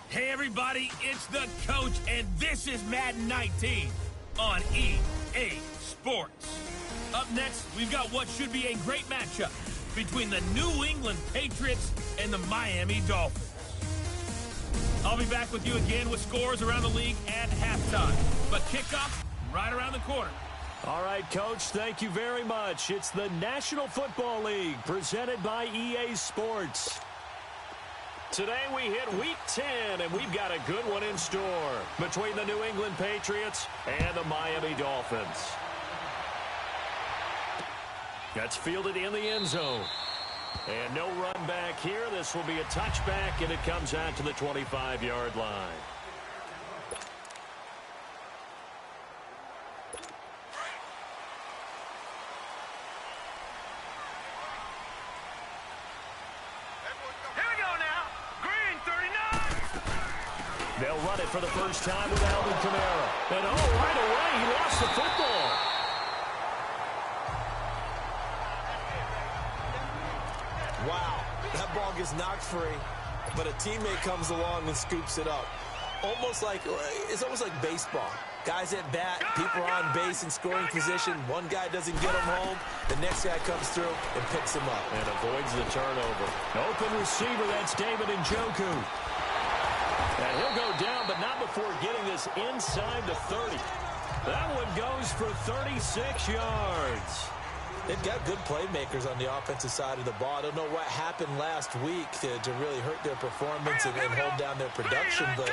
Hey everybody, it's the coach, and this is Madden 19 on EA Sports. Up next, we've got what should be a great matchup between the New England Patriots and the Miami Dolphins. I'll be back with you again with scores around the league at halftime, but kickoff right around the corner. All right, Coach, thank you very much. It's the National Football League presented by EA Sports. Today we hit Week 10, and we've got a good one in store between the New England Patriots and the Miami Dolphins. That's fielded in the end zone. And no run back here. This will be a touchback, and it comes out to the 25-yard line. They'll run it for the first time with Alvin Kamara. And right away, he lost the football. Wow, that ball gets knocked free, but a teammate comes along and scoops it up. It's almost like baseball. Guys at bat, people are on base in scoring position. One guy doesn't get him home. The next guy comes through and picks him up. And avoids the turnover. Open receiver, that's David Njoku. And he'll go down, but not before getting this inside the 30. That one goes for 36 yards. They've got good playmakers on the offensive side of the ball. I don't know what happened last week to really hurt their performance and hold down their production, but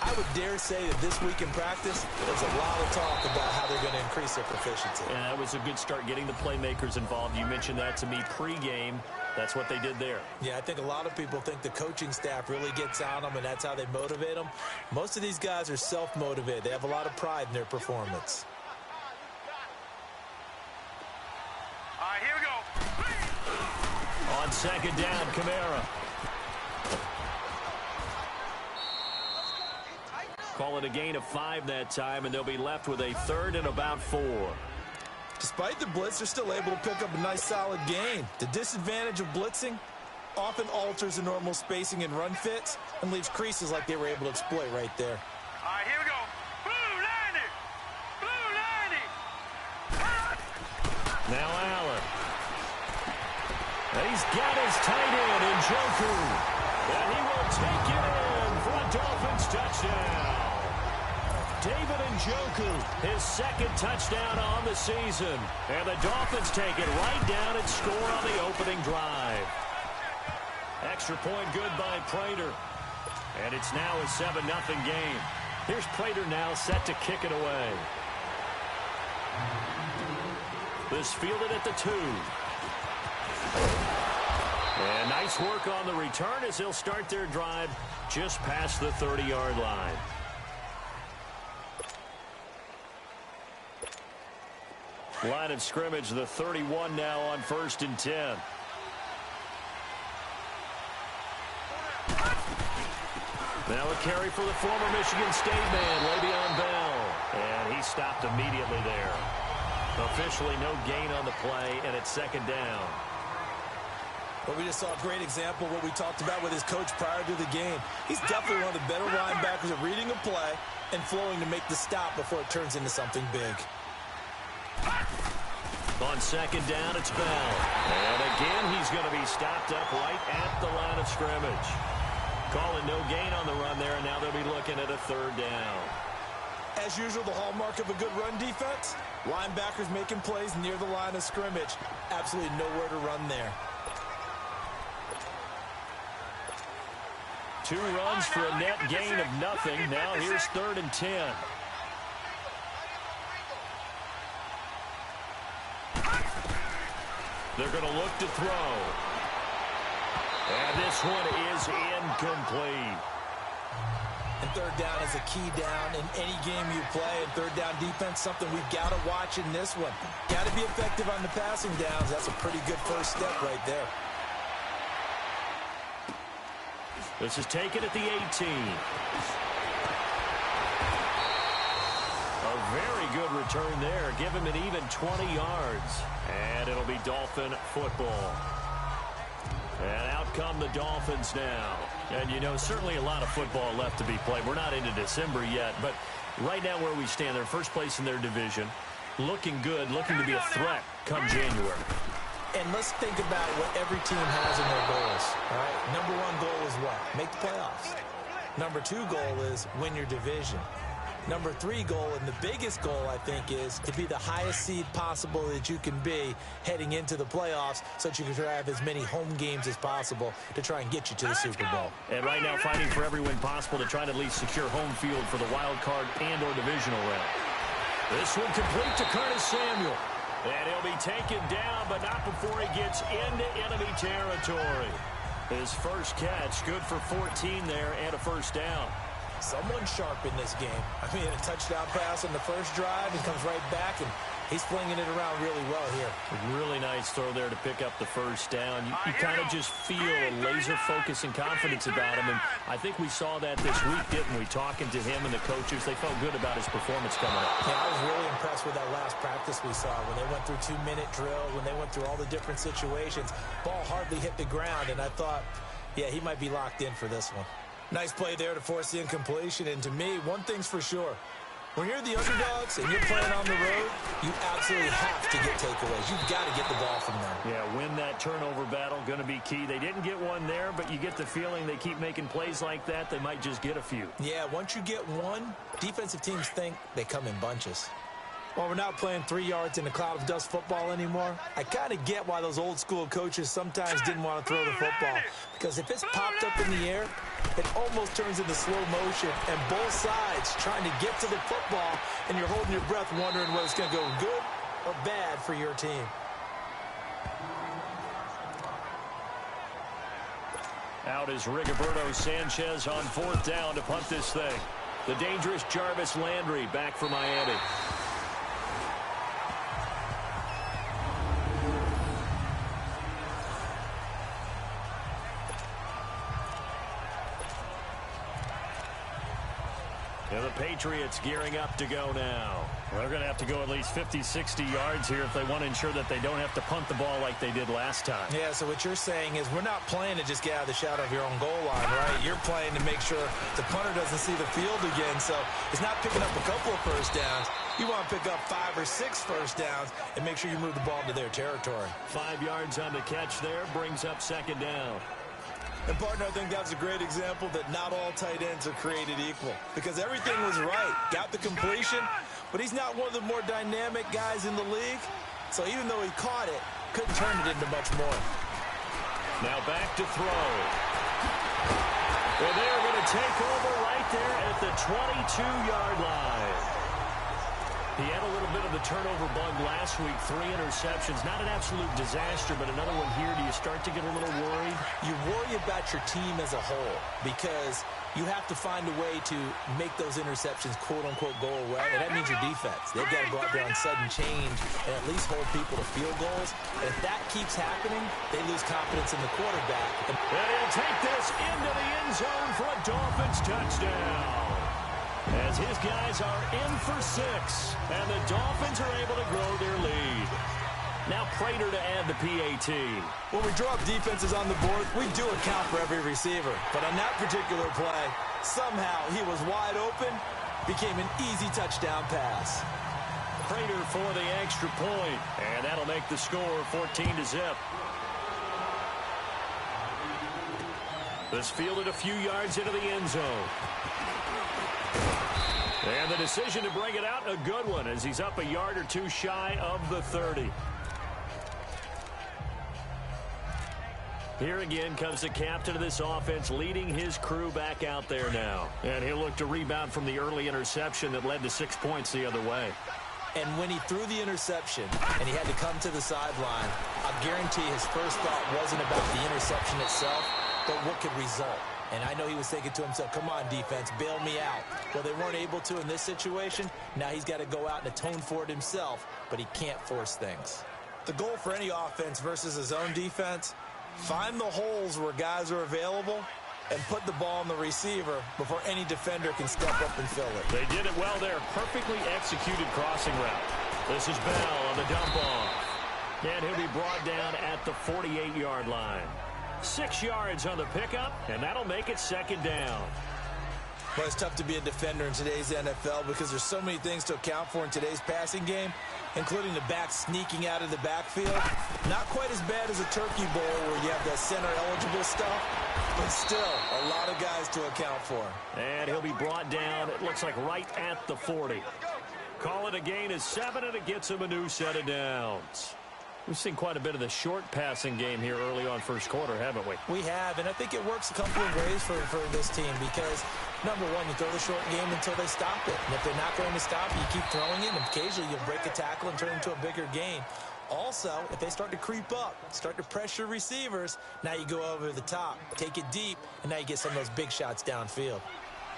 I would dare say that this week in practice, there's a lot of talk about how they're going to increase their proficiency. And that was a good start getting the playmakers involved. You mentioned that to me pregame. That's what they did there. Yeah, I think a lot of people think the coaching staff really gets on them, and that's how they motivate them. Most of these guys are self-motivated. They have a lot of pride in their performance. All right, here we go. On second down, Kamara. Call it a gain of 5 that time, and they'll be left with a 3rd and about 4. Despite the blitz, they're still able to pick up a nice solid gain. The disadvantage of blitzing often alters the normal spacing and run fits and leaves creases like they were able to exploit right there. All right, here we go. Blue 90. Now Allen. He's got his tight end, Njoku. And he will take it in for a Dolphins touchdown. David Njoku, his 2nd touchdown on the season. And the Dolphins take it right down and score on the opening drive. Extra point good by Prater. And it's now a 7-0 game. Here's Prater now set to kick it away. This fielded at the 2. And nice work on the return as they'll start their drive just past the 30-yard line. Line of scrimmage, the 31 now on 1st and 10. Now a carry for the former Michigan State man, Le'Veon Bell. And he stopped immediately there. Officially no gain on the play, and it's 2nd down. Well, we just saw a great example of what we talked about with his coach prior to the game. He's definitely one of the better linebackers at reading a play and flowing to make the stop before it turns into something big. On 2nd down, it's Bell. And again, he's going to be stopped up right at the line of scrimmage. Calling no gain on the run there, and now they'll be looking at a 3rd down. As usual, the hallmark of a good run defense, linebackers making plays near the line of scrimmage. Absolutely nowhere to run there. 2 runs for a net gain of nothing. Now here's 3rd and 10. They're going to look to throw. And this one is incomplete. And 3rd down is a key down in any game you play. And 3rd down defense, something we've got to watch in this one. Got to be effective on the passing downs. That's a pretty good first step right there. This is taken at the 18. A very good return there. Give him an even 20 yards. And it'll be Dolphin football. And out come the Dolphins now. And, you know, certainly a lot of football left to be played. We're not into December yet, but right now where we stand, they're first place in their division. Looking good, looking to be a threat come January. And let's think about what every team has in their goals. All right? Number one goal is what? Make the playoffs. Number two goal is win your division. Number three goal, and the biggest goal, I think, is to be the highest seed possible that you can be heading into the playoffs so that you can have as many home games as possible to try and get you to the Super Bowl. And right now fighting for every win possible to try to at least secure home field for the wild card and or divisional round. This one complete to Curtis Samuel. And he'll be taken down, but not before he gets into enemy territory. His first catch, good for 14 there and a first down. Someone sharp in this game. I mean, a touchdown pass on the first drive and comes right back, and he's flinging it around really well here. Really nice throw there to pick up the first down. You kind of just feel a laser focus and confidence about him, and I think we saw that this week, didn't we? Talking to him and the coaches, they felt good about his performance coming up. Yeah, I was really impressed with that last practice we saw when they went through 2-minute drill, when they went through all the different situations. Ball hardly hit the ground, and I thought, yeah, he might be locked in for this one. Nice play there to force the incompletion, and to me, one thing's for sure. When you're the underdogs and you're playing on the road, you absolutely have to get takeaways. You've got to get the ball from them. Yeah, win that turnover battle, going to be key. They didn't get one there, but you get the feeling they keep making plays like that, they might just get a few. Yeah, once you get one, defensive teams think they come in bunches. Well, we're not playing 3 yards in a cloud of dust football anymore. I kind of get why those old school coaches sometimes didn't want to throw the football. Because if it's popped up in the air, it almost turns into slow motion. And both sides trying to get to the football, and you're holding your breath wondering whether it's going to go good or bad for your team. Out is Rigoberto Sanchez on fourth down to punt this thing. The dangerous Jarvis Landry back for Miami. And the Patriots gearing up to go now. They're going to have to go at least 50, 60 yards here if they want to ensure that they don't have to punt the ball like they did last time. Yeah, so what you're saying is we're not playing to just get out of the shadow of your own goal line, right? You're playing to make sure the punter doesn't see the field again, so it's not picking up a couple of first downs. You want to pick up 5 or 6 first downs and make sure you move the ball to their territory. 5 yards on the catch there, brings up second down. And, partner, I think that's a great example that not all tight ends are created equal because everything was right. Got the completion, but he's not one of the more dynamic guys in the league. So even though he caught it, couldn't turn it into much more. Now back to throw. Well, they're going to take over right there at the 22-yard line. He had a little bit of the turnover bug last week, 3 interceptions. Not an absolute disaster, but another one here. Do you start to get a little worried? You worry about your team as a whole because you have to find a way to make those interceptions, quote-unquote, go away, and that means your defense. They've got to go out there on sudden change and at least hold people to field goals. And if that keeps happening, they lose confidence in the quarterback. And he'll take this into the end zone for a Dolphins touchdown. As his guys are in for 6, and the Dolphins are able to grow their lead. Now Prater to add the PAT. When we draw up defenses on the board, we do account for every receiver. But on that particular play, somehow he was wide open, became an easy touchdown pass. Prater for the extra point, and that'll make the score 14-0. This fielded a few yards into the end zone. And the decision to bring it out, a good one, as he's up a yard or 2 shy of the 30. Here again comes the captain of this offense, leading his crew back out there now. And he'll look to rebound from the early interception that led to 6 points the other way. And when he threw the interception and he had to come to the sideline, I guarantee his first thought wasn't about the interception itself, but what could result. And I know he was thinking to himself, come on, defense, bail me out. Well, they weren't able to in this situation. Now he's got to go out and atone for it himself, but he can't force things. The goal for any offense versus his own defense, find the holes where guys are available and put the ball on the receiver before any defender can step up and fill it. They did it well there. Perfectly executed crossing route. This is Bell on the dump off. And he'll be brought down at the 48-yard line. 6 yards on the pickup, and that'll make it second down. Well, it's tough to be a defender in today's NFL because there's so many things to account for in today's passing game, including the back sneaking out of the backfield. Not quite as bad as a turkey bowl where you have that center-eligible stuff, but still a lot of guys to account for. And he'll be brought down, it looks like right at the 40. Call it a gain of 7, and it gets him a new set of downs. We've seen quite a bit of the short passing game here early on first quarter, haven't we? We have, and I think it works a couple of ways for this team because, number one, you throw the short game until they stop it. And if they're not going to stop it, you keep throwing it, and occasionally you'll break a tackle and turn it into a bigger gain. Also, if they start to creep up, start to pressure receivers, now you go over the top, take it deep, and now you get some of those big shots downfield.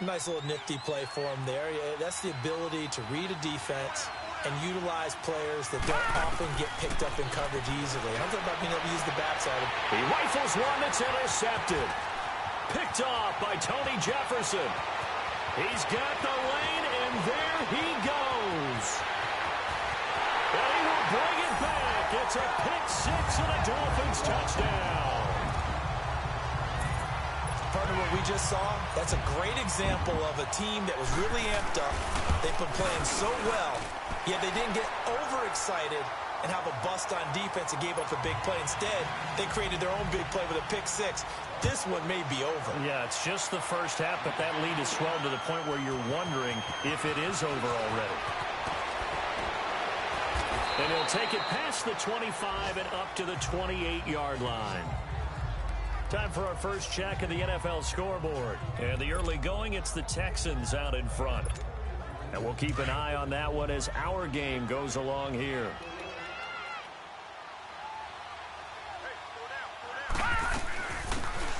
Nice little nifty play for him there. That's the ability to read a defense and utilize players that don't often get picked up in coverage easily. I'm talking about being able to use the backside. He rifles one that's intercepted. Picked off by Tony Jefferson. He's got the lane, and there he goes. And he will bring it back. It's a pick six and a Dolphins touchdown. Partner, what we just saw, that's a great example of a team that was really amped up. They've been playing so well, yet they didn't get overexcited and have a bust on defense and gave up a big play. Instead, they created their own big play with a pick six. This one may be over. Yeah, it's just the first half, but that lead has swelled to the point where you're wondering if it is over already. And he'll take it past the 25 and up to the 28-yard line. Time for our first check of the NFL scoreboard. And the early going, it's the Texans out in front. And we'll keep an eye on that one as our game goes along here.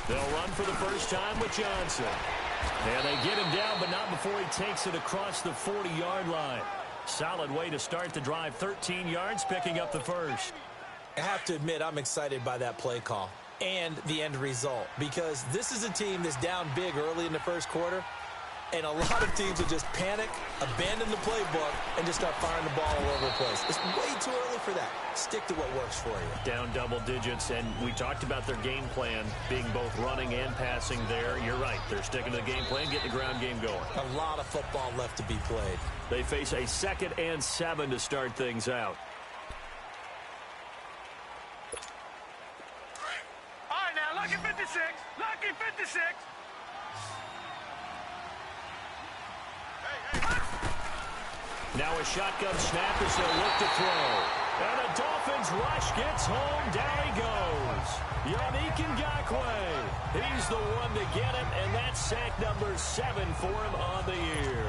They'll run for the first time with Johnson. And they get him down, but not before he takes it across the 40-yard line. Solid way to start the drive. 13 yards, picking up the first. I have to admit, I'm excited by that play call and the end result, because this is a team that's down big early in the first quarter, and a lot of teams will just panic, abandon the playbook, and just start firing the ball all over the place. It's way too early for that. Stick to what works for you. Down double digits, and we talked about their game plan being both running and passing there. You're right. They're sticking to the game plan, getting the ground game going. A lot of football left to be played. They face a 2nd and 7 to start things out. Lucky 56. Lucky 56. Now a shotgun snap as they'll look to throw. And the Dolphins rush gets home. Down he goes. Yannick Ngakoue. He's the one to get him, and that's sack number 7 for him on the year.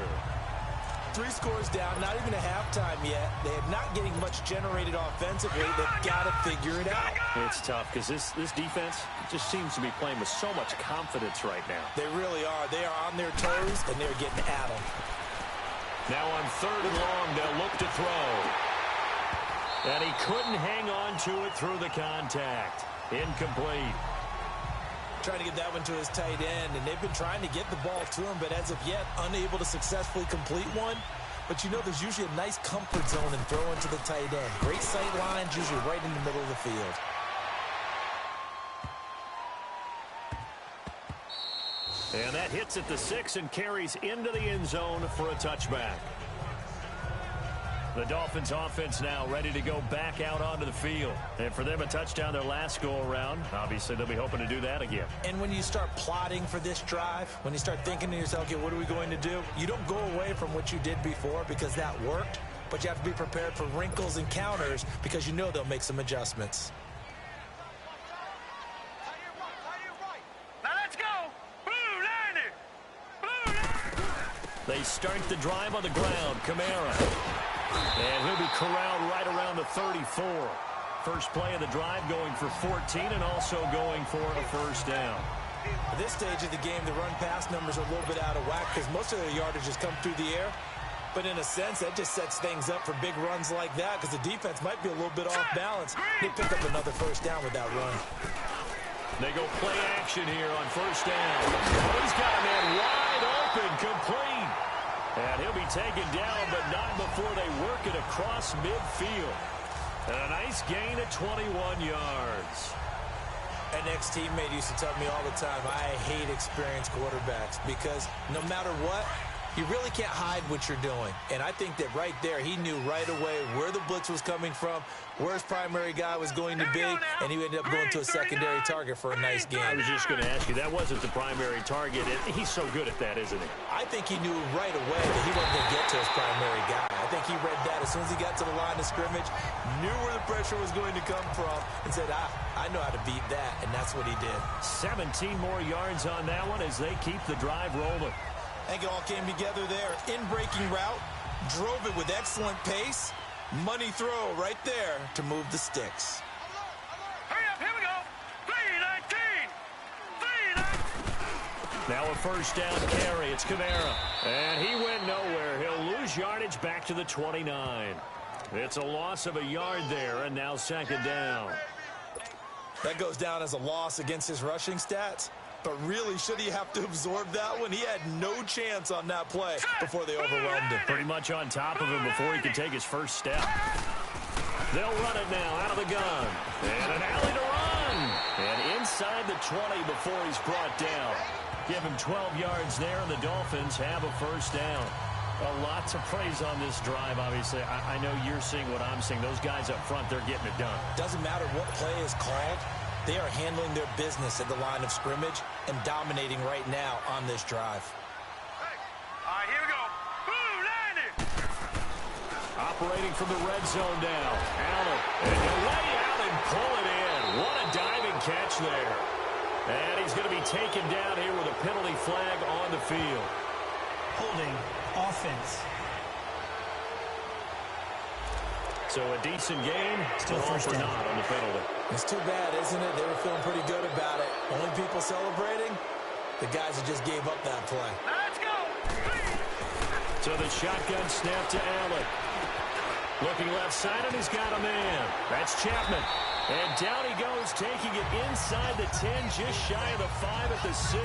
3 scores down, not even a halftime yet. They are not getting much generated offensively. They've got to figure it out. It's tough because this defense just seems to be playing with so much confidence right now. They really are. They are on their toes, and they're getting at them. Now on 3rd and long, they'll look to throw. And he couldn't hang on to it through the contact. Incomplete. Trying to get that one to his tight end, and they've been trying to get the ball to him, but as of yet, unable to successfully complete one. But you know, there's usually a nice comfort zone in throwing to the tight end. Great sight lines, usually right in the middle of the field. And that hits at the 6 and carries into the end zone for a touchback. The Dolphins offense now ready to go back out onto the field. And for them, a touchdown their last go-around. Obviously, they'll be hoping to do that again. And when you start plotting for this drive, when you start thinking to yourself, okay, what are we going to do? You don't go away from what you did before because that worked, but you have to be prepared for wrinkles and counters because you know they'll make some adjustments. Now let's go. Blue liner. Blue liner. They start the drive on the ground. Kamara. And he'll be corralled right around the 34. First play of the drive going for 14 and also going for a first down. At this stage of the game, the run-pass numbers are a little bit out of whack because most of their yardage has come through the air. But in a sense, that just sets things up for big runs like that because the defense might be a little bit off balance. They pick up another first down with that run. They go play action here on first down. Oh, he's got a man wide open, complete. And he'll be taken down, but not before they work it across midfield. And a nice gain of 21 yards. An ex-teammate used to tell me all the time, I hate experienced quarterbacks because no matter what, you really can't hide what you're doing. And I think that right there, he knew right away where the blitz was coming from, where his primary guy was going to be, and he ended up going to a secondary target for a nice game. I was just going to ask you, that wasn't the primary target. He's so good at that, isn't he? I think he knew right away that he wasn't going to get to his primary guy. I think he read that as soon as he got to the line of scrimmage, knew where the pressure was going to come from, and said, I know how to beat that, and that's what he did. 17 more yards on that one as they keep the drive rolling. I think it all came together there. In-breaking route, drove it with excellent pace. Money throw right there to move the sticks. Hurry up, here we go. 3-19. Now a first down carry. It's Kamara. And he went nowhere. He'll lose yardage back to the 29. It's a loss of a yard there, and now second down. That goes down as a loss against his rushing stats. But really, should he have to absorb that one? He had no chance on that play before they overwhelmed him. Pretty much on top of him before he could take his first step. They'll run it now out of the gun. And an alley to run. And inside the 20 before he's brought down. Give him 12 yards there, and the Dolphins have a first down. Lots of praise on this drive, obviously. I know you're seeing what I'm seeing. Those guys up front, they're getting it done. Doesn't matter what play is called. They are handling their business at the line of scrimmage and dominating right now on this drive. Hey. All right, here we go. Blue 90. Operating from the red zone now. Allen. And he'll lay out and pull it in. What a diving catch there. And he's going to be taken down here with a penalty flag on the field. Holding offense. So a decent game, Still all first for down. naught on the penalty. It's too bad, isn't it? They were feeling pretty good about it. Only people celebrating? The guys that just gave up that play. Now let's go. So the shotgun snap to Allen. Looking left side, and he's got a man. That's Chapman. And down he goes, taking it inside the 10, just shy of the 5 at the 6.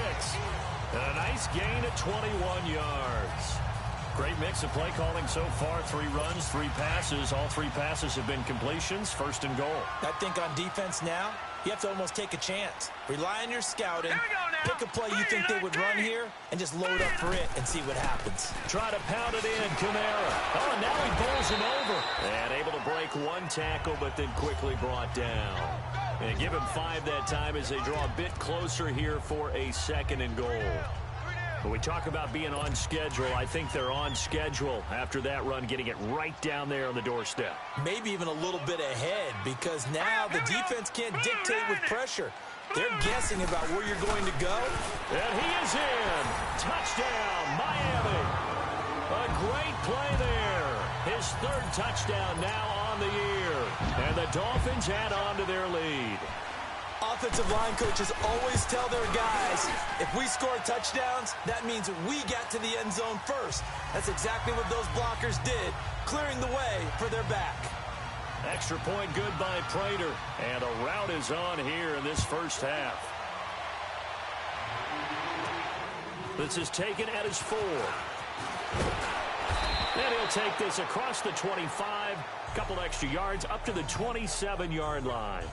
And a nice gain at 21 yards. Great mix of play calling so far. 3 runs, 3 passes. All 3 passes have been completions. First and goal. I think on defense now, you have to almost take a chance. Rely on your scouting. Here we go now. Pick a play you think they would run here and just load up for it and see what happens. Try to pound it in, Kamara. Oh, and now he bowls him over. And able to break 1 tackle, but then quickly brought down. And give him 5 that time as they draw a bit closer here for a second and goal. When we talk about being on schedule, I think they're on schedule after that run, getting it right down there on the doorstep. Maybe even a little bit ahead because now the defense can't dictate with pressure. They're guessing about where you're going to go. And he is in. Touchdown, Miami. A great play there. His 3rd touchdown now on the year. And the Dolphins add on to their lead. Offensive line coaches always tell their guys, if we score touchdowns, that means we got to the end zone first. That's exactly what those blockers did, clearing the way for their back. Extra point good by Prater. And a rout is on here in this first half. This is taken at his 4. And he'll take this across the 25. Couple extra yards up to the 27-yard line.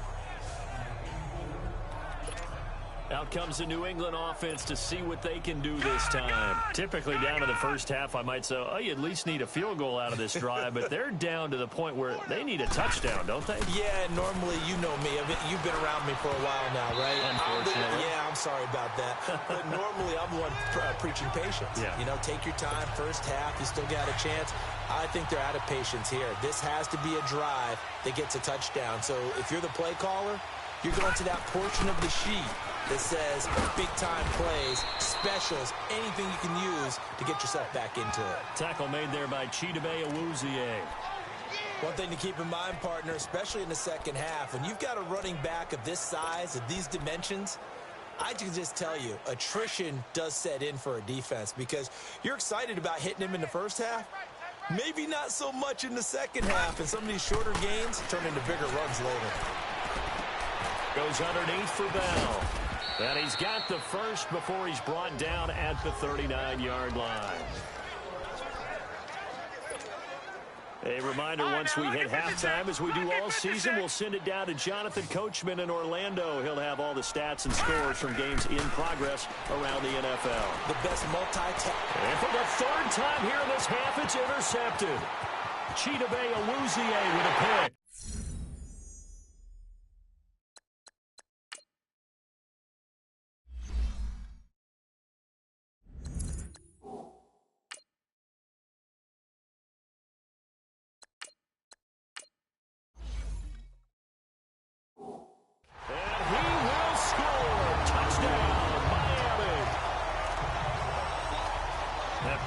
Out comes the New England offense to see what they can do this time. Typically down to the first half, I might say, oh, you at least need a field goal out of this drive, but they're down to the point where they need a touchdown, don't they? Yeah, normally, you know me. You've been around me for a while now, right? Unfortunately. Yeah, I'm sorry about that. But normally, I'm the one preaching patience. Yeah. You know, take your time. First half, you still got a chance. I think they're out of patience here. This has to be a drive that gets a touchdown. So if you're the play caller, you're going to that portion of the sheet that says big-time plays, specials, anything you can use to get yourself back into it. Tackle made there by Chidobe Awuzie. One thing to keep in mind, partner, especially in the second half, when you've got a running back of this size, of these dimensions, I can just tell you, attrition does set in for a defense because you're excited about hitting him in the first half, maybe not so much in the second half, and some of these shorter gains turn into bigger runs later. Goes underneath for Bell. And he's got the first before he's brought down at the 39-yard line. A reminder, once we hit halftime, as we do all season, we'll send it down to Jonathan Coachman in Orlando. He'll have all the stats and scores from games in progress around the NFL. The best And for the third time here in this half, it's intercepted. Chidobe Awuzie with a pick.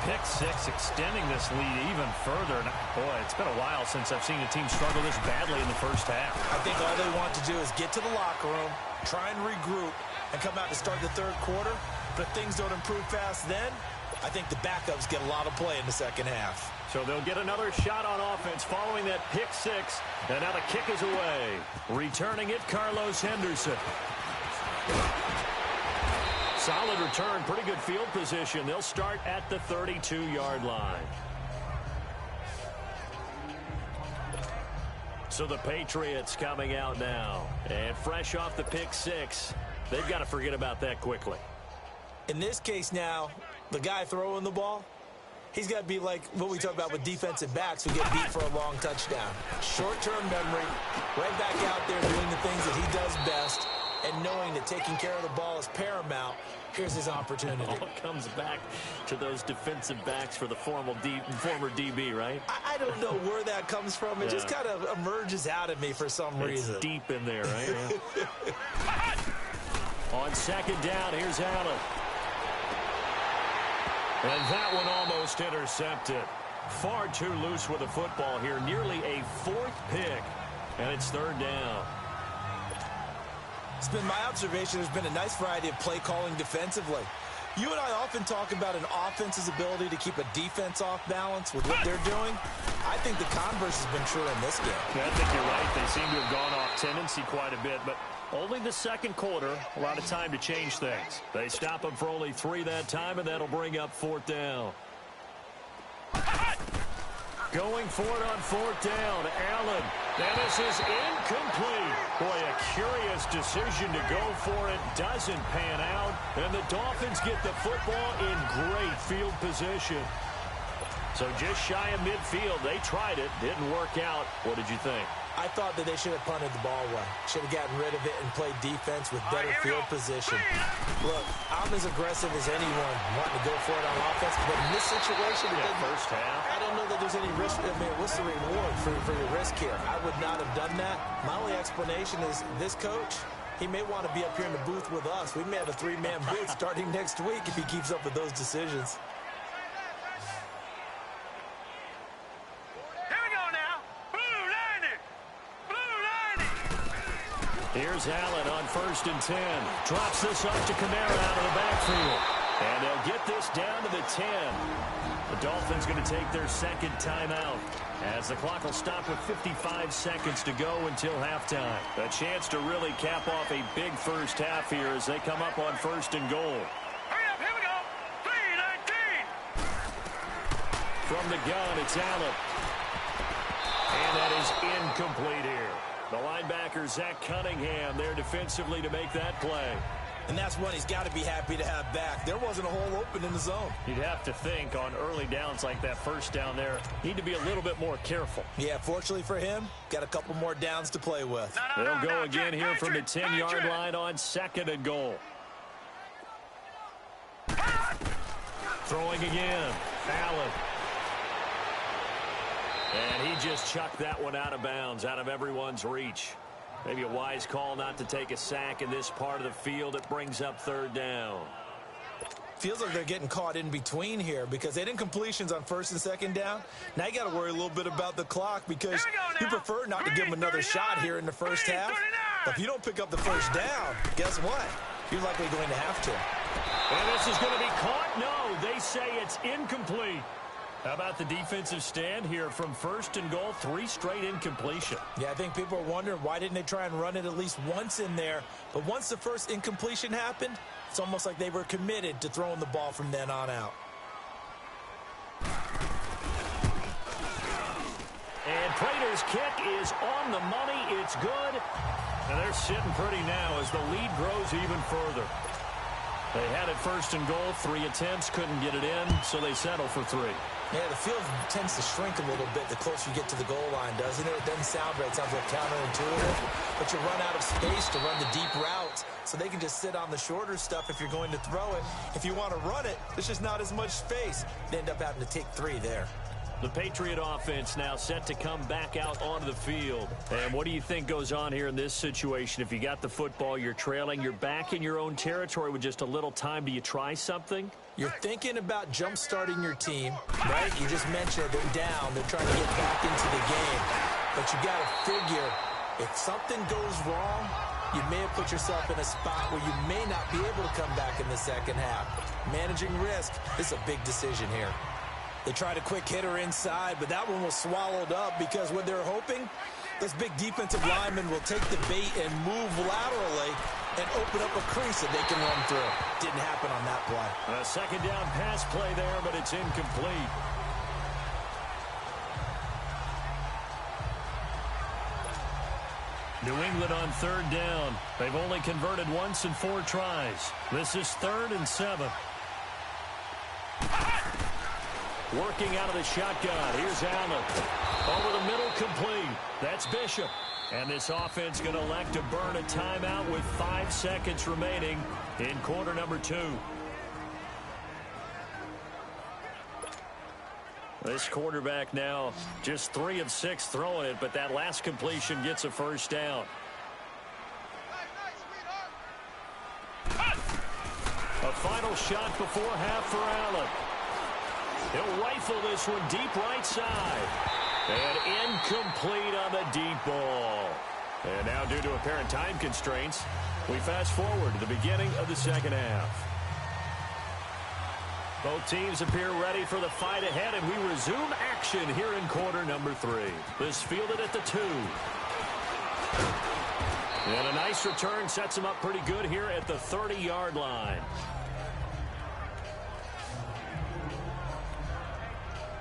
Pick six, extending this lead even further. And boy, it's been a while since I've seen a team struggle this badly in the first half. I think all they want to do is get to the locker room, try and regroup, and come out to start the third quarter. But if things don't improve fast then, I think the backups get a lot of play in the second half. So they'll get another shot on offense following that pick six. And now the kick is away. Returning it, Carlos Henderson. Solid return, pretty good field position. They'll start at the 32-yard line. So the Patriots coming out now. And fresh off the pick six, they've got to forget about that quickly. In this case now, the guy throwing the ball, he's got to be like what we talk about with defensive backs who get beat for a long touchdown. Short-term memory, right back out there doing the things that he does best, and knowing that taking care of the ball is paramount. Here's his opportunity. All comes back to those defensive backs for the former DB, right? I don't know where that comes from. It just kind of emerges out of me for some reason. It's deep in there, right? Yeah. On second down, here's Allen. And that one almost intercepted. Far too loose with the football here. Nearly a fourth pick. And it's third down. It's been my observation there's been a nice variety of play calling defensively. You and I often talk about an offense's ability to keep a defense off balance with what they're doing. I think the converse has been true in this game. Yeah, I think you're right. They seem to have gone off tendency quite a bit, but only the second quarter, a lot of time to change things. They stop them for only 3 that time, and that'll bring up fourth down. Going for it on fourth down, Allen. And this is incomplete. Boy, a curious decision to go for it. Doesn't pan out. And the Dolphins get the football in great field position. So just shy of midfield. They tried it. Didn't work out. What did you think? I thought that they should have punted the ball away. Should have gotten rid of it and played defense with better field position. Look, I'm as aggressive as anyone wanting to go for it on offense, but in this situation, first half. I don't know that there's any risk. I mean, what's the reward for your risk here? I would not have done that. My only explanation is this coach, he may want to be up here in the booth with us. We may have a 3-man booth starting next week if he keeps up with those decisions. Here's Allen on 1st and 10. Drops this off to Kamara out of the backfield. And they'll get this down to the 10. The Dolphins going to take their second timeout as the clock will stop with 55 seconds to go until halftime. A chance to really cap off a big first half here as they come up on 1st and goal. Hurry up, here we go. 3-19. From the gun, it's Allen. And that is incomplete here. The linebacker, Zach Cunningham, there defensively to make that play. And that's one he's got to be happy to have back. There wasn't a hole open in the zone. You'd have to think on early downs like that first down there, need to be a little bit more careful. Yeah, fortunately for him, got a couple more downs to play with. They'll go again here from the 10-yard line on 2nd and goal. Throwing again, Allen. And he just chucked that one out of bounds, out of everyone's reach. Maybe a wise call not to take a sack in this part of the field. It brings up 3rd down. Feels like they're getting caught in between here because they didn't completions on 1st and 2nd down. Now you got to worry a little bit about the clock because you prefer not to give them another shot here in the first half. But if you don't pick up the first down, guess what? You're likely going to have to. And this is going to be caught? No, they say it's incomplete. How about the defensive stand here from 1st and goal? 3 straight incompletion. Yeah, I think people are wondering why didn't they try and run it at least once in there. But once the first incompletion happened, it's almost like they were committed to throwing the ball from then on out. Prater's kick is on the money. It's good. And they're sitting pretty now as the lead grows even further. They had it first and goal. 3 attempts, couldn't get it in, so they settle for 3. Yeah, the field tends to shrink a little bit the closer you get to the goal line, doesn't it? It doesn't sound right. It sounds like counterintuitive. But you run out of space to run the deep routes, so they can just sit on the shorter stuff if you're going to throw it. If you want to run it, there's just not as much space. They end up having to take 3 there. The Patriot offense now set to come back out onto the field. And what do you think goes on here in this situation? If you got the football, you're trailing, you're back in your own territory with just a little time. Do you try something? You're thinking about jump-starting your team, right? You just mentioned they're down. They're trying to get back into the game. But you got to figure, if something goes wrong, you may have put yourself in a spot where you may not be able to come back in the second half. Managing risk is a big decision here. They tried a quick hitter inside, but that one was swallowed up because what they're hoping, this big defensive lineman will take the bait and move laterally and open up a crease that they can run through. Didn't happen on that play. A second down pass play there, but it's incomplete. New England on 3rd down. They've only converted once in 4 tries. This is 3rd and 7. Working out of the shotgun. Here's Allen. Over the middle, complete. That's Bishop. And this offense going to elect to burn a timeout with 5 seconds remaining in quarter number 2. This quarterback now just 3 of 6 throwing it, but that last completion gets a first down. A final shot before half for Allen. He'll rifle this one deep right side. And incomplete on the deep ball. And now due to apparent time constraints, we fast forward to the beginning of the second half. Both teams appear ready for the fight ahead, and we resume action here in quarter number 3. This fielded at the 2. And a nice return sets him up pretty good here at the 30-yard line.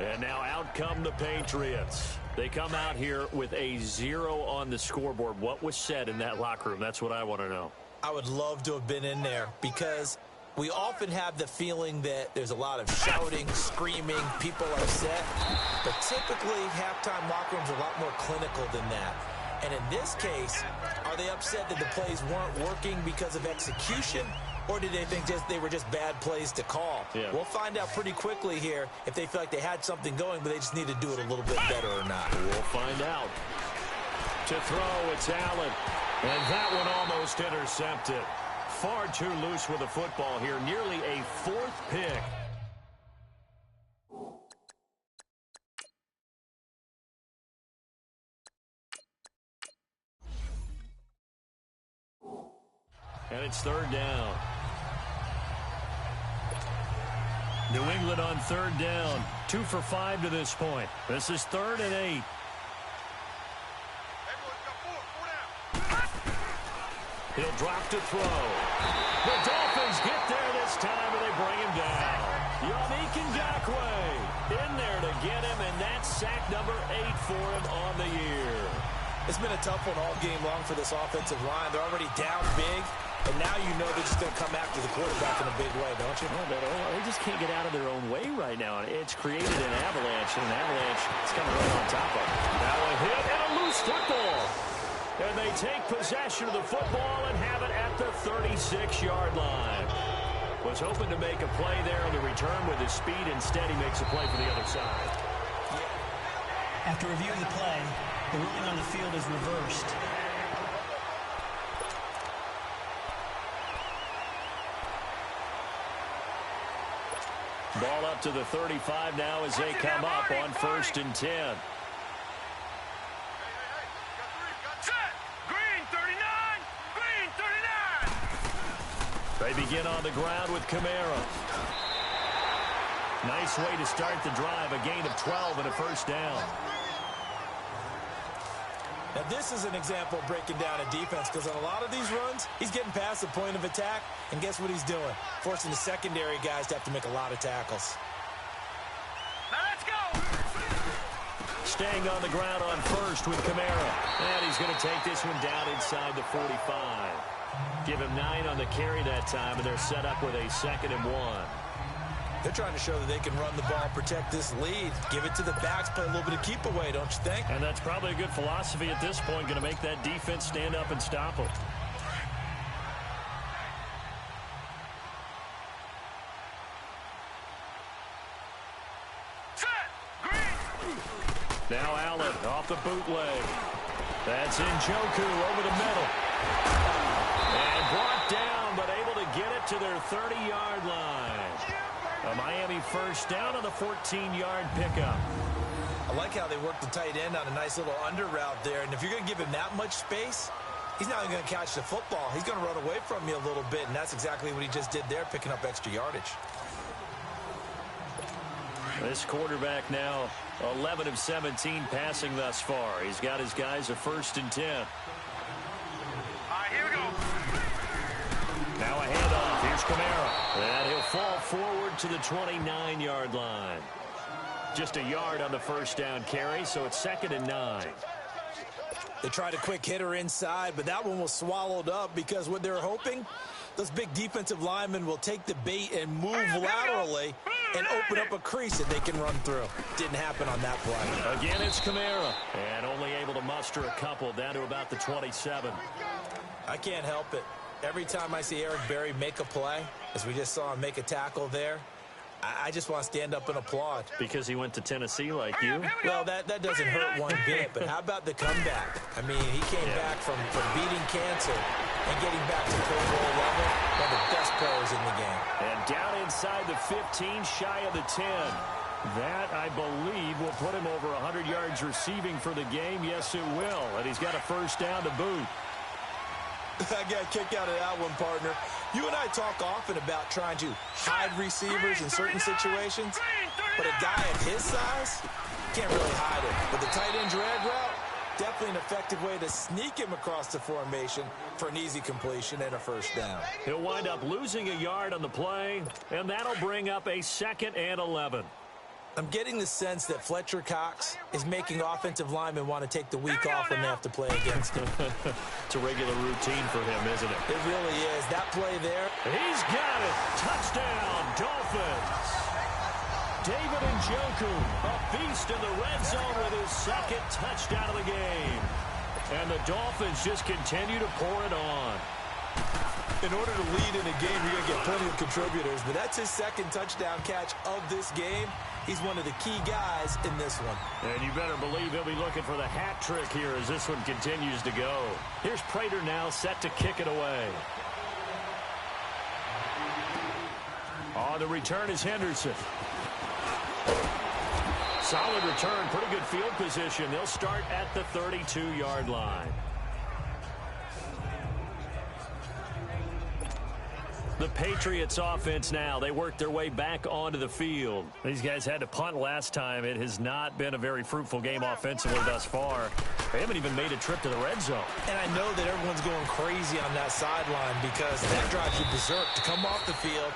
And now out come the Patriots. They come out here with a 0 on the scoreboard. What was said in that locker room? That's what I want to know. I would love to have been in there because we often have the feeling that there's a lot of shouting, screaming, people upset. But typically, halftime locker rooms are a lot more clinical than that. And in this case, are they upset that the plays weren't working because of execution? Or did they think they were just bad plays to call? Yeah. We'll find out pretty quickly here if they feel like they had something going, but they just need to do it a little bit better or not. We'll find out. To throw, it's Allen. And that one almost intercepted. Far too loose with the football here. Nearly a 4th pick. And it's 3rd down. New England on 3rd down. 2 for 5 to this point. This is 3rd and 8. He'll drop to throw. The Dolphins get there this time, and they bring him down. Yannick Ngakoue in there to get him, and that's sack number 8 for him on the year. It's been a tough one all game long for this offensive line. They're already down big, and now you know they're just going to come after the quarterback in a big way, don't you? No, they just can't get out of their own way right now. It's created an avalanche, and an avalanche is coming right on top of them. Now a hit and a loose football. And they take possession of the football and have it at the 36-yard line. Was hoping to make a play there on the return with his speed. Instead, he makes a play for the other side. After reviewing the play, the ruling on the field is reversed. Ball up to the 35 now as they come up on 1st and 10. They begin on the ground with Kamara. Nice way to start the drive. A gain of 12 and a first down. Now, this is an example of breaking down a defense because on a lot of these runs, he's getting past the point of attack, and guess what he's doing? Forcing the secondary guys to have to make a lot of tackles. Now let's go. staying on the ground on first with Kamara. And he's going to take this one down inside the 45. Give him 9 on the carry that time, and they're set up with a 2nd and 1. They're trying to show that they can run the ball, protect this lead. Give it to the backs, play a little bit of keep away, don't you think? And that's probably a good philosophy at this point, going to make that defense stand up and stop them. Now Allen off the bootleg. That's Njoku over the middle. And brought down, but able to get it to their 30-yard line. A Miami first down on the 14-yard pickup. I like how they work the tight end on a nice little under route there. And if you're going to give him that much space, he's not even going to catch the football. He's going to run away from you a little bit, and that's exactly what he just did there, picking up extra yardage. This quarterback now 11 of 17 passing thus far. He's got his guys a 1st and 10. All right, here we go. Now a handoff. Here's Kamara. And he'll fall forward to the 29-yard line. Just a yard on the first down carry, so it's 2nd and 9. They tried a quick hitter inside, but that one was swallowed up because what they're hoping, those big defensive linemen will take the bait and move laterally and open up a crease that they can run through. Didn't happen on that play. Again, it's Kamara. And only able to muster a couple down to about the 27. I can't help it. Every time I see Eric Berry make a play, as we just saw him make a tackle there, I just want to stand up and applaud. Because he went to Tennessee like you? Well, that doesn't hurt one bit, but how about the comeback? I mean, he came back from beating cancer and getting back to Pro Bowl level. One of the best players in the game. And down inside the 15, shy of the 10. That, I believe, will put him over 100 yards receiving for the game. Yes, it will. And he's got a first down to boot. I got a kick out of that one, partner. You and I talk often about trying to hide receivers in certain situations, but a guy of his size can't really hide it. But the tight end drag route, definitely an effective way to sneak him across the formation for an easy completion and a first down. He'll wind up losing a yard on the play, and that'll bring up a 2nd and 11. I'm getting the sense that Fletcher Cox is making offensive linemen want to take the week off when they have to play against him. It's a regular routine for him, isn't it? It really is. That play there. He's got it. Touchdown, Dolphins. David Njoku, a beast in the red zone with his 2nd touchdown of the game. And the Dolphins just continue to pour it on. In order to lead in a game, you're going to get plenty of contributors, but that's his 2nd touchdown catch of this game. He's one of the key guys in this one. And you better believe he'll be looking for the hat trick here as this one continues to go. Here's Prater now set to kick it away. On the return is Henderson. Solid return, pretty good field position. They'll start at the 32-yard line. The Patriots offense now. They work their way back onto the field. These guys had to punt last time. It has not been a very fruitful game offensively thus far. They haven't even made a trip to the red zone. And I know that everyone's going crazy on that sideline because that drives you berserk to come off the field,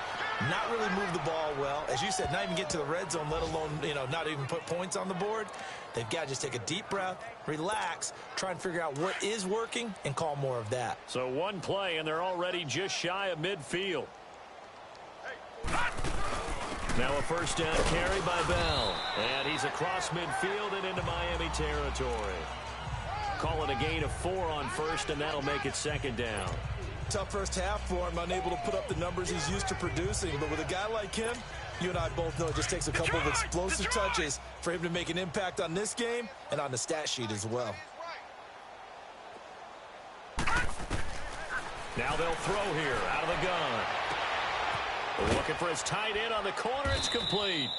not really move the ball well. As you said, not even get to the red zone, let alone, not even put points on the board. They've got to just take a deep breath, relax, try and figure out what is working, and call more of that. So one play, and they're already just shy of midfield. Now a first down carry by Bell. And he's across midfield and into Miami territory. Call it a gain of 4 on first, and that'll make it 2nd down. Tough first half for him, unable to put up the numbers he's used to producing. But with a guy like him, you and I both know it just takes a couple of explosive touches for him to make an impact on this game and on the stat sheet as well. Now they'll throw here out of the gun. Looking for his tight end on the corner. It's complete.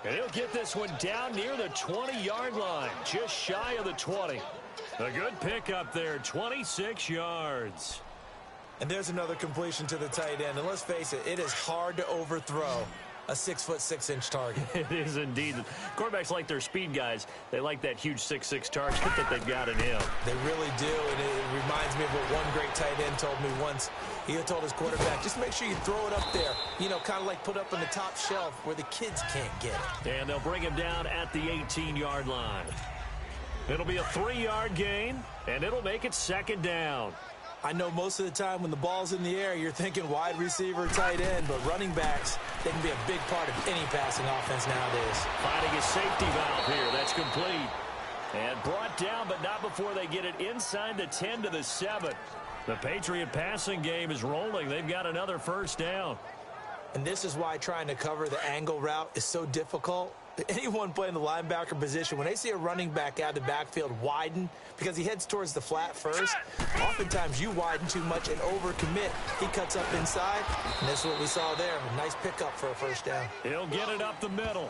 And he'll get this one down near the 20-yard line, just shy of the 20. A good pickup there, 26 yards. And there's another completion to the tight end. And let's face it, it is hard to overthrow a 6'6" target. It is indeed. Quarterbacks like their speed guys. They like that huge 6'6" target that they've got in him. They really do, and it reminds me of what one great tight end told me once. He told his quarterback, just make sure you throw it up there. You know, kind of like put up on the top shelf where the kids can't get it. And they'll bring him down at the 18-yard line. It'll be a 3-yard gain, and it'll make it second down. I know most of the time when the ball's in the air, you're thinking wide receiver, tight end, but running backs, they can be a big part of any passing offense nowadays. Finding a safety valve here. That's complete. And brought down, but not before they get it inside the 10 to the 7. The Patriot passing game is rolling. They've got another first down. And this is why trying to cover the angle route is so difficult. Anyone playing the linebacker position, when they see a running back out of the backfield widen because he heads towards the flat first, oftentimes you widen too much and overcommit. He cuts up inside, and this is what we saw there. A nice pickup for a first down. He'll get it up the middle.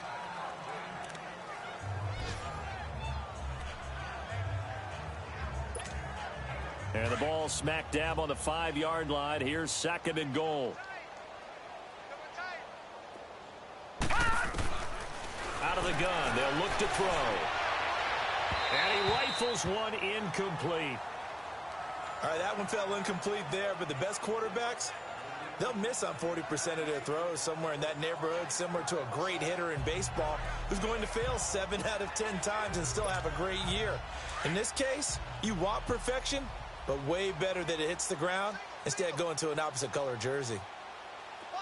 And the ball smack dab on the 5-yard line. Here's second and goal. Out of the gun. They'll look to throw. And he rifles one incomplete. All right, that one fell incomplete there, but the best quarterbacks, they'll miss on 40% of their throws, somewhere in that neighborhood, similar to a great hitter in baseball who's going to fail 7 out of 10 times and still have a great year. In this case, you want perfection, but way better that it hits the ground instead of going to an opposite color jersey.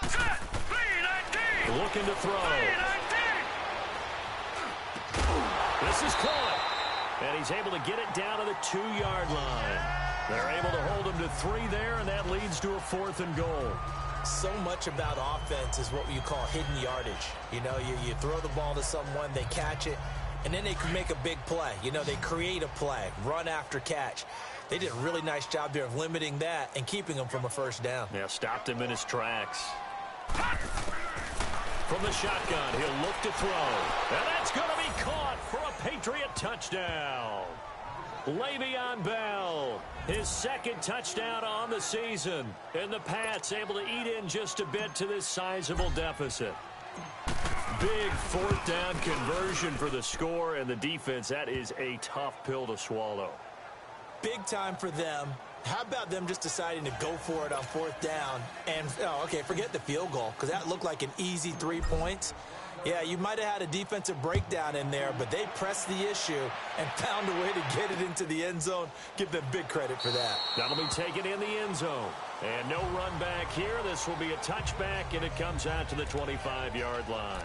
Looking to throw. This is caught. And he's able to get it down to the 2-yard line. They're able to hold him to 3 there, and that leads to a 4th and goal. So much about offense is what you call hidden yardage. You know, you throw the ball to someone, they catch it, and then they can make a big play. You know, they create a play, run after catch. They did a really nice job there of limiting that and keeping him from a first down. Yeah, stopped him in his tracks. From the shotgun, he'll look to throw. And that's going to be caught for a Patriot touchdown. Le'Veon Bell, his second touchdown on the season. And the Pats able to eat in just a bit to this sizable deficit. Big 4th down conversion for the score, and the defense, that is a tough pill to swallow. Big time for them. How about them just deciding to go for it on 4th down? And, okay, forget the field goal, because that looked like an easy 3 points. Yeah, you might have had a defensive breakdown in there, but they pressed the issue and found a way to get it into the end zone. Give them big credit for that. That'll be taken in the end zone. And no run back here. This will be a touchback, and it comes out to the 25-yard line.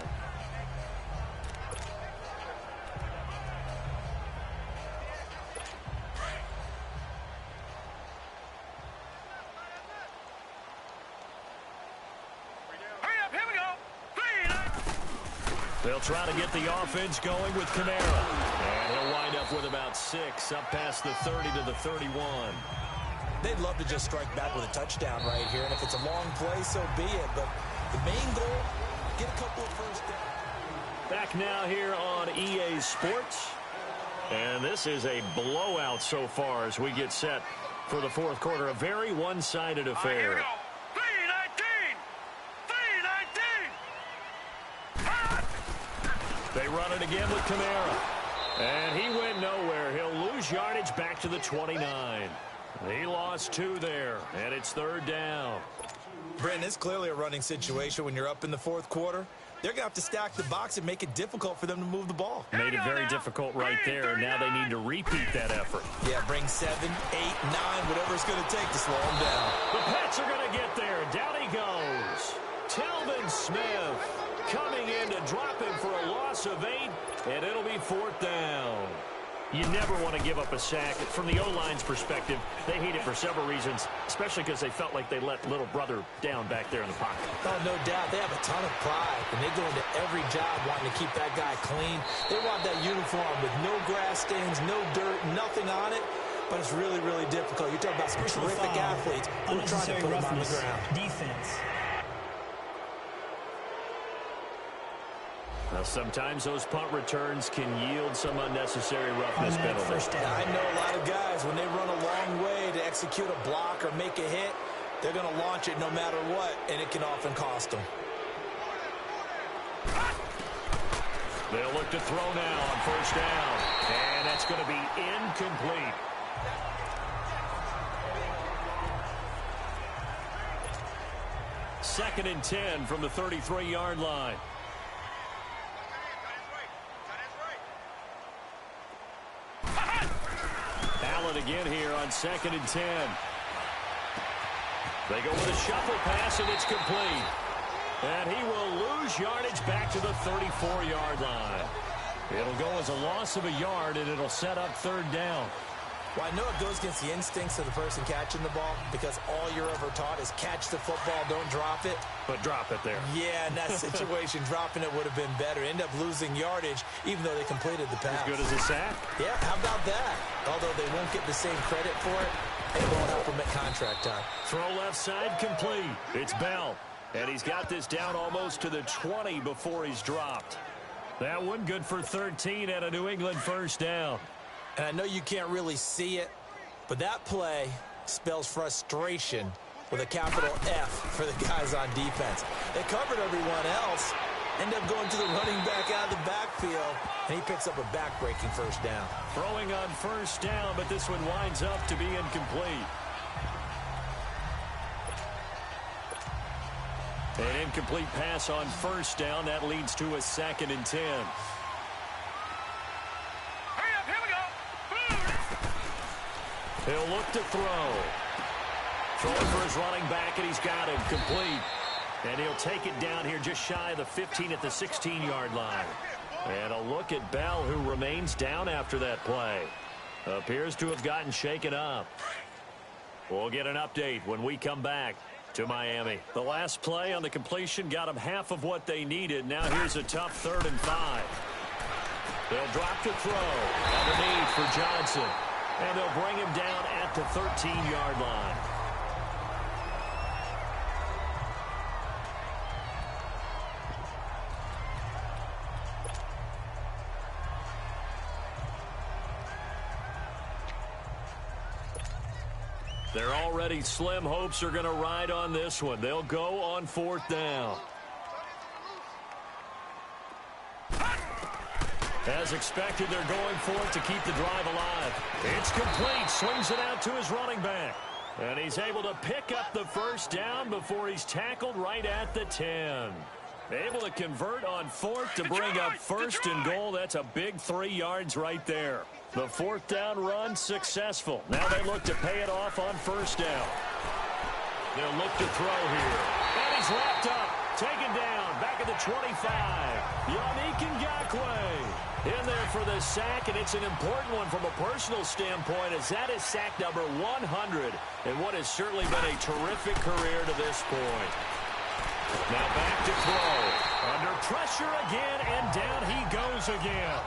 They'll try to get the offense going with Kamara. And he'll wind up with about 6 up past the 30 to the 31. They'd love to just strike back with a touchdown right here. And if it's a long play, so be it. But the main goal, get a couple of first downs. Back now here on EA Sports. And this is a blowout so far as we get set for the 4th quarter. A very one-sided affair. Here we go. 3-19. They run it again with Kamara. And he went nowhere. He'll lose yardage back to the 29. He lost 2 there, and it's 3rd down. Brent, it's clearly a running situation when you're up in the 4th quarter. They're going to have to stack the box and make it difficult for them to move the ball. Made it very difficult right there, and now they need to repeat that effort. Yeah, bring 7, 8, 9, whatever it's going to take to slow them down. The Pats are going to get there. Down he goes. Telvin Smith coming in to drop him for a loss of 8, and it'll be 4th down. You never want to give up a sack. From the O-line's perspective, they hate it for several reasons, especially because they felt like they let little brother down back there in the pocket. Oh, no doubt. They have a ton of pride, and they go into every job wanting to keep that guy clean. They want that uniform with no grass stains, no dirt, nothing on it. But it's really, really difficult. You're talking about some terrific athletes. We're trying to put them on the ground. Defense. Now, sometimes those punt returns can yield some unnecessary roughness penalties. I know a lot of guys, when they run a long way to execute a block or make a hit, they're going to launch it no matter what, and it can often cost them. They'll look to throw now on 1st down, and that's going to be incomplete. 2nd and 10 from the 33-yard line. Allen again here on 2nd and 10. They go with a shuffle pass, and it's complete. And he will lose yardage back to the 34-yard line. It'll go as a loss of a yard, and it'll set up 3rd down. Well, I know it goes against the instincts of the person catching the ball because all you're ever taught is catch the football, don't drop it. But drop it there. Yeah, in that situation, dropping it would have been better. End up losing yardage, even though they completed the pass. As good as a sack? Yeah, how about that? Although they won't get the same credit for it, it won't help them at contract time. Throw left side complete. It's Bell. And he's got this down almost to the 20 before he's dropped. That one good for 13 at a New England 1st down. And I know you can't really see it, but that play spells frustration with a capital F for the guys on defense. They covered everyone else, end up going to the running back out of the backfield, and he picks up a back-breaking 1st down. Throwing on 1st down, but this one winds up to be incomplete. An incomplete pass on 1st down. That leads to a 2nd and 10. He'll look to throw. Throwing for his running back, and he's got him complete. And he'll take it down here just shy of the 15 at the 16-yard line. And a look at Bell, who remains down after that play. Appears to have gotten shaken up. We'll get an update when we come back to Miami. The last play on the completion got them half of what they needed. Now here's a tough 3rd and 5. They'll drop to throw underneath for Johnson. And they'll bring him down at the 13-yard line. Their already slim hopes are going to ride on this one. They'll go on 4th down. As expected, they're going for it to keep the drive alive. It's complete. Swings it out to his running back. And he's able to pick up the 1st down before he's tackled right at the 10. Able to convert on 4th to bring up 1st and goal. That's a big 3 yards right there. The 4th down run successful. Now they look to pay it off on 1st down. They'll look to throw here. And he's wrapped up. Taken down. Back at the 25. Yannick Ngakoue in there for the sack, and it's an important one from a personal standpoint, as that is sack number 100 and what has certainly been a terrific career to this point. Now back to throw. Under pressure again, and down he goes again.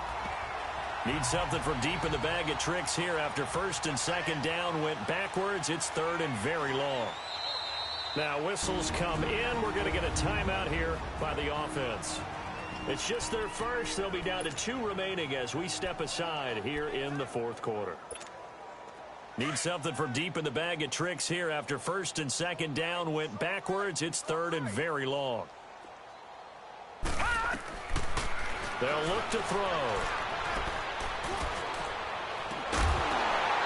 Needs something from deep in the bag of tricks here after 1st and 2nd down went backwards. It's 3rd and very long. Now whistles come in. We're going to get a timeout here by the offense. It's just their first. They'll be down to 2 remaining as we step aside here in the 4th quarter. Need something from deep in the bag of tricks here after 1st and 2nd down went backwards. It's 3rd and very long. They'll look to throw.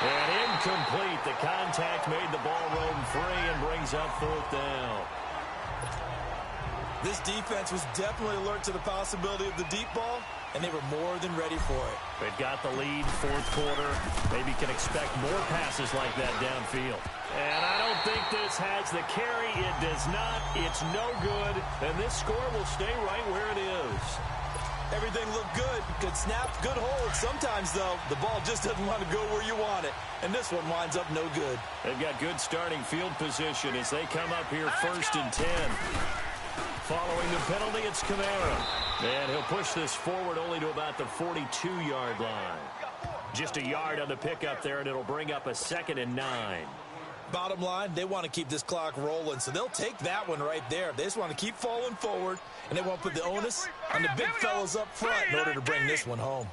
And incomplete. The contact made the ball roam free and brings up 4th down. This defense was definitely alert to the possibility of the deep ball, and they were more than ready for it. They've got the lead, 4th quarter. Maybe can expect more passes like that downfield. And I don't think this has the carry. It does not. It's no good. And this score will stay right where it is. Everything looked good. Good snap, good hold. Sometimes, though, the ball just doesn't want to go where you want it. And this one winds up no good. They've got good starting field position as they come up here 1st and 10. Following the penalty, it's Kamara. And he'll push this forward only to about the 42-yard line. Just a yard on the pickup there, and it'll bring up a 2nd and 9. Bottom line, they want to keep this clock rolling, so they'll take that one right there. They just want to keep falling forward, and they won't put the onus on the big fellas up front in order to bring this one home.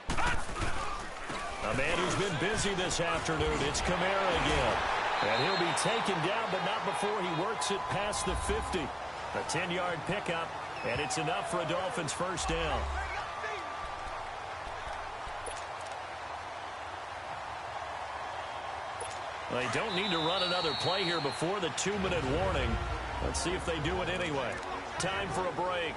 A man who's been busy this afternoon, it's Kamara again. And he'll be taken down, but not before he works it past the 50. A 10-yard pickup, and it's enough for a Dolphins 1st down. They don't need to run another play here before the 2-minute warning. Let's see if they do it anyway. Time for a break.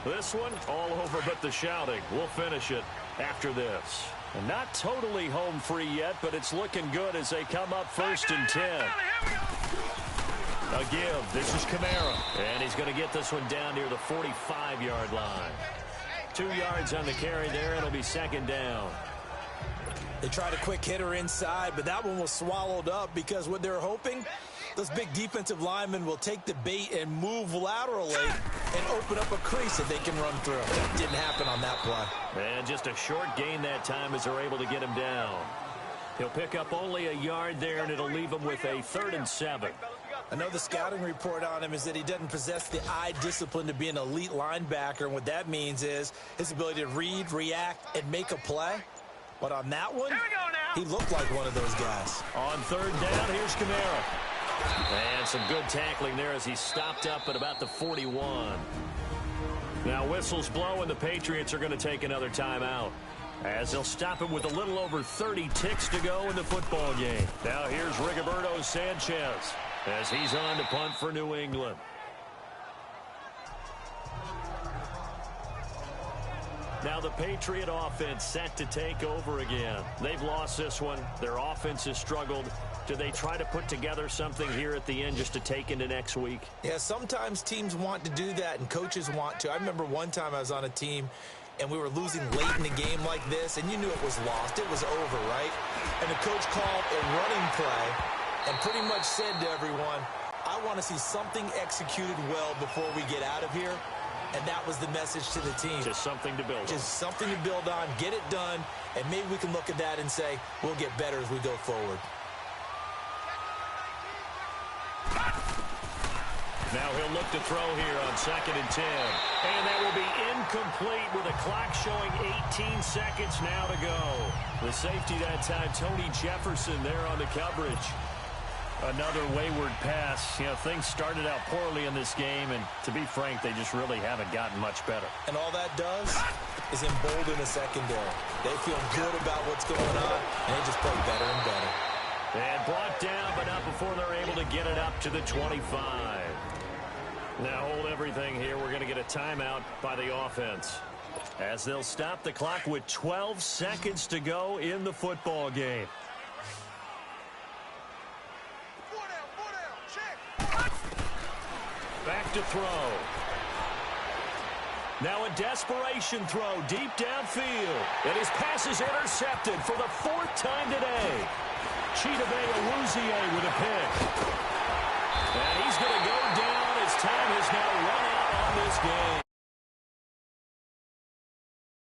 This one all over but the shouting. We'll finish it after this. And not totally home free yet, but it's looking good as they come up 1st and 10. A give. This is Kamara. And he's going to get this one down near the 45-yard line. 2 yards on the carry there. It'll be 2nd down. They tried a quick hitter inside, but that one was swallowed up because what they're hoping, those big defensive linemen will take the bait and move laterally and open up a crease that they can run through. That didn't happen on that play. And just a short gain that time as they're able to get him down. He'll pick up only a yard there, and it'll leave him with a 3rd and 7. I know the scouting report on him is that he doesn't possess the eye discipline to be an elite linebacker, and what that means is his ability to read, react, and make a play. But on that one, he looked like one of those guys. On 3rd down, here's Kamara. And some good tackling there as he stopped up at about the 41. Now whistles blow, and the Patriots are going to take another timeout, as they'll stop him with a little over 30 ticks to go in the football game. Now here's Rigoberto Sanchez as he's on to punt for New England. Now the Patriot offense set to take over again. They've lost this one. Their offense has struggled. Do they try to put together something here at the end just to take into next week? Yeah, sometimes teams want to do that and coaches want to. I remember one time I was on a team and we were losing late in the game like this, and you knew it was lost. It was over, right? And the coach called a running play and pretty much said to everyone, I want to see something executed well before we get out of here. And that was the message to the team. Just something to build on. Just something to build on, get it done, and maybe we can look at that and say, we'll get better as we go forward. Now he'll look to throw here on 2nd and 10. And that will be incomplete with a clock showing 18 seconds now to go. The safety that time, Tony Jefferson there on the coverage. Another wayward pass. You know, things started out poorly in this game, and to be frank, they just really haven't gotten much better. And all that does is embolden the secondary. They feel good about what's going on, and they just play better and better. And brought down, but not before they're able to get it up to the 25. Now hold everything here. We're going to get a timeout by the offense, as they'll stop the clock with 12 seconds to go in the football game. Back to throw. Now a desperation throw deep downfield. And his pass is intercepted for the 4th time today. Chidobe Awuzie with a pick. And he's going to go down as time has now run out on this game.